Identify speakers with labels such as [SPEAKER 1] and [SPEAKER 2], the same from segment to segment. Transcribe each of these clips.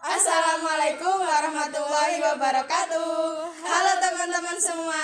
[SPEAKER 1] Assalamualaikum warahmatullahi wabarakatuh. Halo teman-teman semua.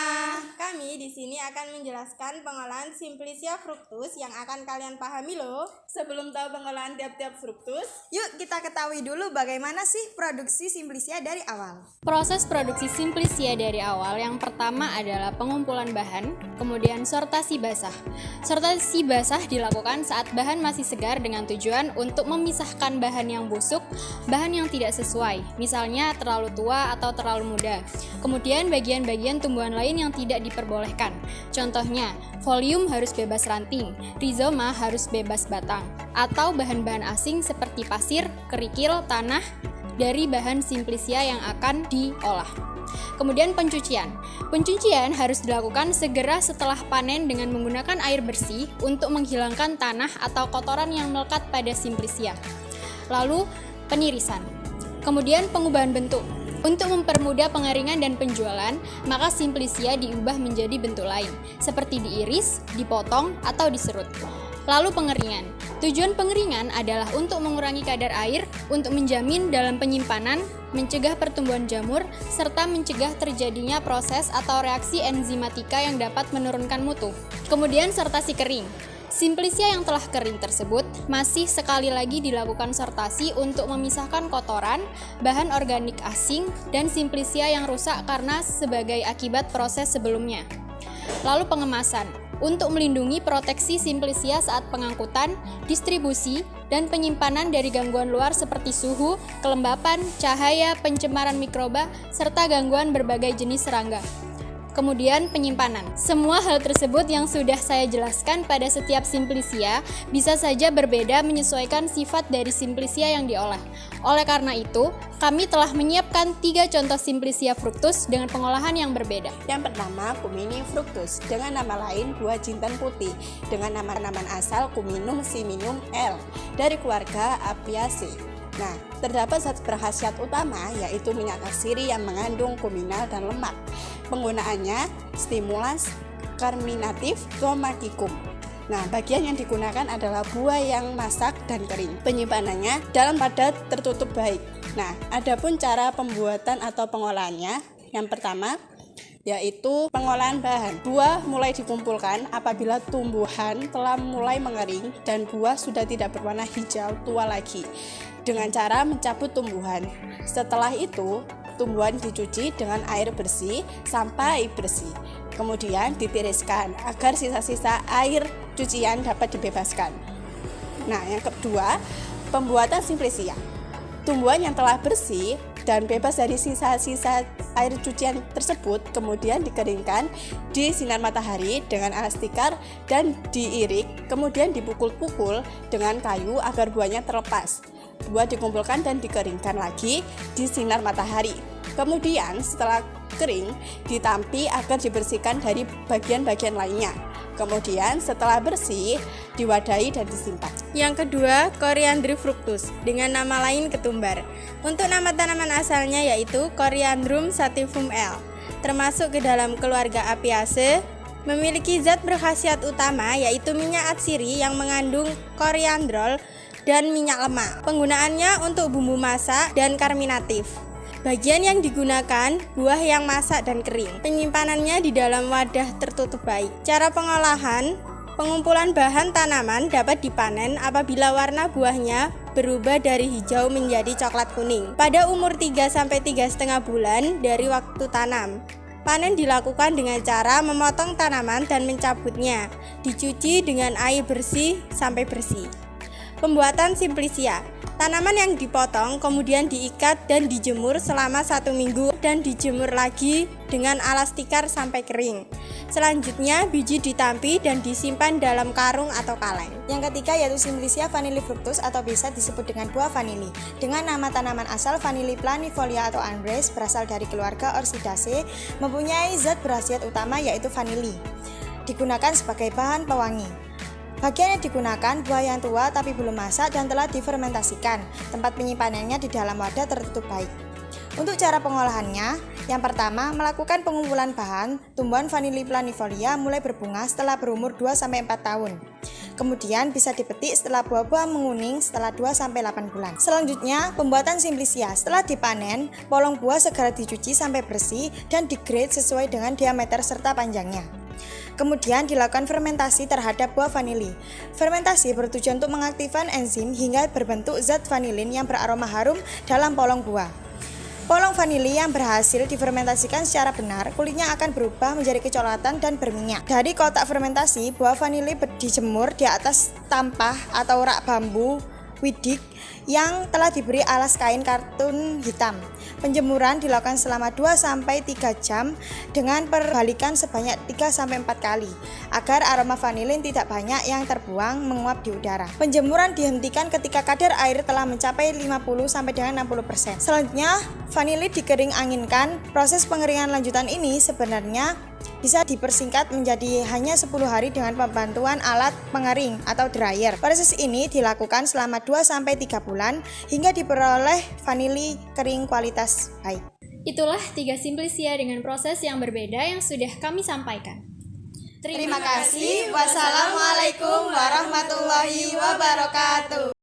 [SPEAKER 2] Kami di sini akan menjelaskan pengolahan Simplicia fructus yang akan kalian pahami loh.
[SPEAKER 1] Sebelum tahu pengolahan tiap-tiap fruktus,
[SPEAKER 2] yuk kita ketahui dulu bagaimana sih produksi Simplicia dari awal.
[SPEAKER 3] Proses produksi Simplicia dari awal yang pertama adalah pengumpulan bahan, kemudian sortasi basah. Sortasi basah dilakukan saat bahan masih segar dengan tujuan untuk memisahkan bahan yang busuk, bahan yang tidak sesuai, misalnya terlalu tua atau terlalu muda. Kemudian bagian-bagian tumbuhan lain yang tidak diperbolehkan. Contohnya, folium harus bebas ranting, rizoma harus bebas batang, atau bahan-bahan asing seperti pasir, kerikil, tanah dari bahan Simplicia yang akan diolah. Kemudian pencucian. Pencucian harus dilakukan segera setelah panen dengan menggunakan air bersih untuk menghilangkan tanah atau kotoran yang melekat pada Simplicia. Lalu penirisan. Kemudian pengubahan bentuk. Untuk mempermudah pengeringan dan penjualan, maka Simplicia diubah menjadi bentuk lain, seperti diiris, dipotong, atau diserut. Lalu pengeringan. Tujuan pengeringan adalah untuk mengurangi kadar air, untuk menjamin dalam penyimpanan, mencegah pertumbuhan jamur, serta mencegah terjadinya proses atau reaksi enzimatika yang dapat menurunkan mutu. Kemudian sortasi kering. Simplicia yang telah kering tersebut masih sekali lagi dilakukan sortasi untuk memisahkan kotoran, bahan organik asing, dan Simplicia yang rusak karena sebagai akibat proses sebelumnya. Lalu pengemasan. Untuk melindungi proteksi Simplicia saat pengangkutan, distribusi, dan penyimpanan dari gangguan luar seperti suhu, kelembapan, cahaya, pencemaran mikroba, serta gangguan berbagai jenis serangga. Kemudian penyimpanan. Semua hal tersebut yang sudah saya jelaskan pada setiap Simplicia bisa saja berbeda menyesuaikan sifat dari Simplicia yang diolah. Oleh karena itu, kami telah menyiapkan 3 contoh Simplicia fructus dengan pengolahan yang berbeda.
[SPEAKER 1] Yang pertama, Cumini fructus dengan nama lain buah jintan putih dengan nama asal Cuminum siminum L dari keluarga Apiaceae. Nah, terdapat zat berkhasiat utama yaitu minyak kasiri yang mengandung kuminal dan lemak. Penggunaannya stimulans karminatif Tomacicum. Nah, bagian yang digunakan adalah buah yang masak dan kering. Penyimpanannya dalam wadah tertutup baik. Nah, adapun cara pembuatan atau pengolahannya, yang pertama yaitu pengolahan bahan. Buah mulai dikumpulkan apabila tumbuhan telah mulai mengering dan buah sudah tidak berwarna hijau tua lagi dengan cara mencabut tumbuhan. Setelah itu, tumbuhan dicuci dengan air bersih sampai bersih. Kemudian ditiriskan agar sisa-sisa air cucian dapat dibebaskan. Nah, yang kedua, pembuatan Simplicia. Tumbuhan yang telah bersih dan bebas dari sisa-sisa air cucian tersebut kemudian dikeringkan di sinar matahari dengan alas tikar dan diirik, kemudian dipukul-pukul dengan kayu agar buahnya terlepas. Buah dikumpulkan dan dikeringkan lagi di sinar matahari. Kemudian setelah kering, ditampi agar dibersihkan dari bagian-bagian lainnya. Kemudian setelah bersih, diwadahi dan disimpan.
[SPEAKER 2] Yang kedua, Coriandrum fructus dengan nama lain ketumbar. Untuk nama tanaman asalnya yaitu Coriandrum sativum L, termasuk ke dalam keluarga Apiaceae, memiliki zat berkhasiat utama yaitu minyak atsiri yang mengandung koriandrol dan minyak lemak. Penggunaannya untuk bumbu masak dan karminatif. Bagian yang digunakan buah yang masak dan kering. Penyimpanannya di dalam wadah tertutup baik. Cara pengolahan, pengumpulan bahan tanaman dapat dipanen apabila warna buahnya berubah dari hijau menjadi coklat kuning pada umur 3-3,5 bulan dari waktu tanam. Panen dilakukan dengan cara memotong tanaman dan mencabutnya. Dicuci dengan air bersih sampai bersih. Pembuatan Simplicia. Tanaman yang dipotong kemudian diikat dan dijemur selama 1 minggu dan dijemur lagi dengan alas tikar sampai kering. Selanjutnya biji ditampi dan disimpan dalam karung atau kaleng.
[SPEAKER 4] Yang ketiga yaitu Simplicia vanillifructus atau bisa disebut dengan buah vanili. Dengan nama tanaman asal Vanili planifolia atau Andres, berasal dari keluarga Orchidaceae, mempunyai zat berkhasiat utama yaitu vanili. Digunakan sebagai bahan pewangi. Bagian yang digunakan buah yang tua tapi belum masak dan telah difermentasikan. Tempat penyimpanannya di dalam wadah tertutup baik. Untuk cara pengolahannya, yang pertama melakukan pengumpulan bahan tumbuhan Vanili planifolia mulai berbunga setelah berumur 2-4 tahun. Kemudian bisa dipetik setelah buah-buah menguning setelah 2-8 bulan. Selanjutnya, pembuatan simplisia. Setelah dipanen, polong buah segera dicuci sampai bersih dan digrade sesuai dengan diameter serta panjangnya. Kemudian dilakukan fermentasi terhadap buah vanili. Fermentasi bertujuan untuk mengaktifkan enzim hingga berbentuk zat vanilin yang beraroma harum dalam polong buah. Polong vanili yang berhasil difermentasikan secara benar, kulitnya akan berubah menjadi kecoklatan dan berminyak. Dari kotak fermentasi, buah vanili dijemur di atas tampah atau rak bambu widik yang telah diberi alas kain kartun hitam. Penjemuran dilakukan selama 2-3 jam dengan perbalikan sebanyak 3-4 kali agar aroma vanilin tidak banyak yang terbuang menguap di udara. Penjemuran dihentikan ketika kadar air telah mencapai 50-60%. Selanjutnya, vanili dikering anginkan. Proses pengeringan lanjutan ini sebenarnya bisa dipersingkat menjadi hanya 10 hari dengan pembantuan alat pengering atau dryer. Proses ini dilakukan selama 2-3 bulan hingga diperoleh vanili kering kualitas baik.
[SPEAKER 3] Itulah 3 simplisia dengan proses yang berbeda yang sudah kami sampaikan.
[SPEAKER 4] Terima kasih. Wassalamualaikum warahmatullahi wabarakatuh.